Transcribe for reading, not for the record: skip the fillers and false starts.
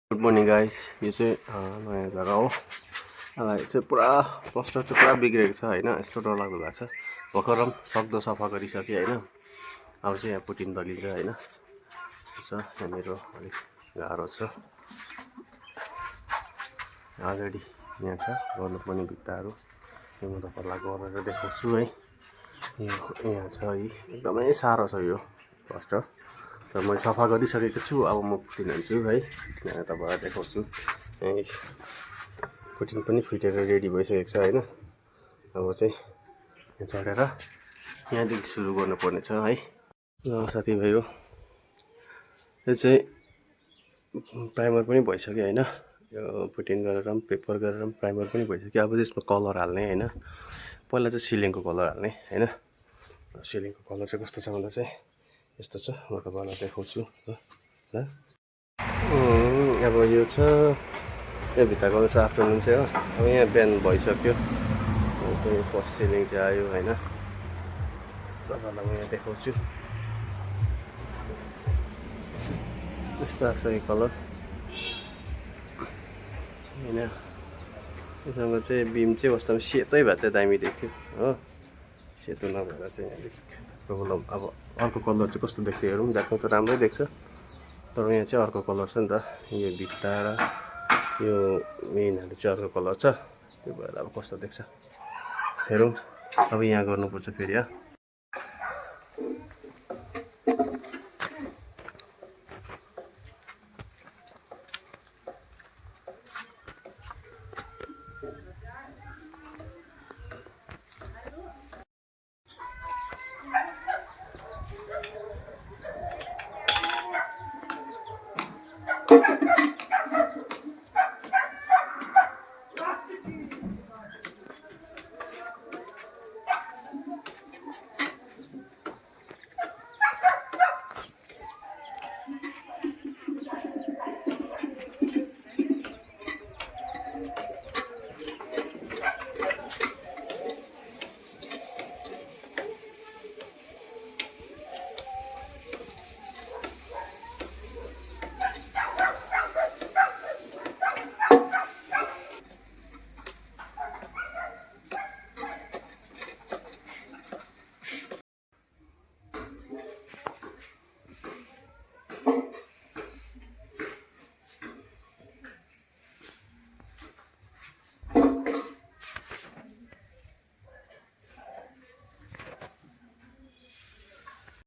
Good morning guys. यो चाहिँ नयाँ जग्गा हो। यसलाई चाहिँ पुरा प्लास्टर चाहिँ पुरा बिग्रेको छ होइन। यस्तो डरलाग्दो भएको छ। भर्खर सक्दो सफा गरिसकेँ होइन। अब चाहिँ यहाँ पुटिन दलिन्छ होइन। यस्तो छ यहाँनिर अलिक गाह्रो छ। अलरेडी यहाँ छ गर्नुपर्ने भित्ताहरू। यो म तपाईँहरूलाई गरेर देखाउँछु है। यहाँ छ है, एकदमै साह्रो छ यो प्लास्टर। तर मैले सफा गरिसकेको छु। अब म पुटिन हाल्छु है। यहाँ तपाईँलाई देखाउँछु। यहीँ पुटिन पनि फिटेर रेडी भइसकेको छ होइन। अब चाहिँ यहाँ चढेर यहाँदेखि सुरु गर्नुपर्ने छ है। साथीभाइ हो, यो चाहिँ प्राइमर पनि भइसक्यो होइन। यो पुटिन गरेर पनि पेपर गरेर पनि प्राइमर पनि भइसक्यो। अब यसमा कलर हाल्ने होइन। पहिला चाहिँ सिलिङको कलर हाल्ने होइन। सिलिङको कलर चाहिँ कस्तो छ भन्दा चाहिँ यस्तो छ। म तपाईँलाई देखाउँछु ल। अब यो छ, यो भित्ताको चाहिँ आफ्टरनुन चाहिँ हो। अब यहाँ बिहान भइसक्यो। फर्स्ट सिलिङ चाहिँ आयो होइन। तपाईँलाई म यहाँ देखाउँछु। यस्तो आएको छ यो कलर होइन। योसँग चाहिँ बिम चाहिँ वास्तवमा सेतै भए चाहिँ दामी देख्थ्यो हो। सेतो नभएर चाहिँ अलिक प्रब्लम। अब अर्को कलर चाहिँ कस्तो देख्छ हेरौँ। देख्नु त राम्रै देख्छ, तर यहाँ चाहिँ अर्को कलर छ नि त। यो भित्ता र यो मेनहरू चाहिँ अर्को कलर छ। त्यो भएर अब कस्तो देख्छ हेरौँ। अब यहाँ गर्नुपर्छ फेरि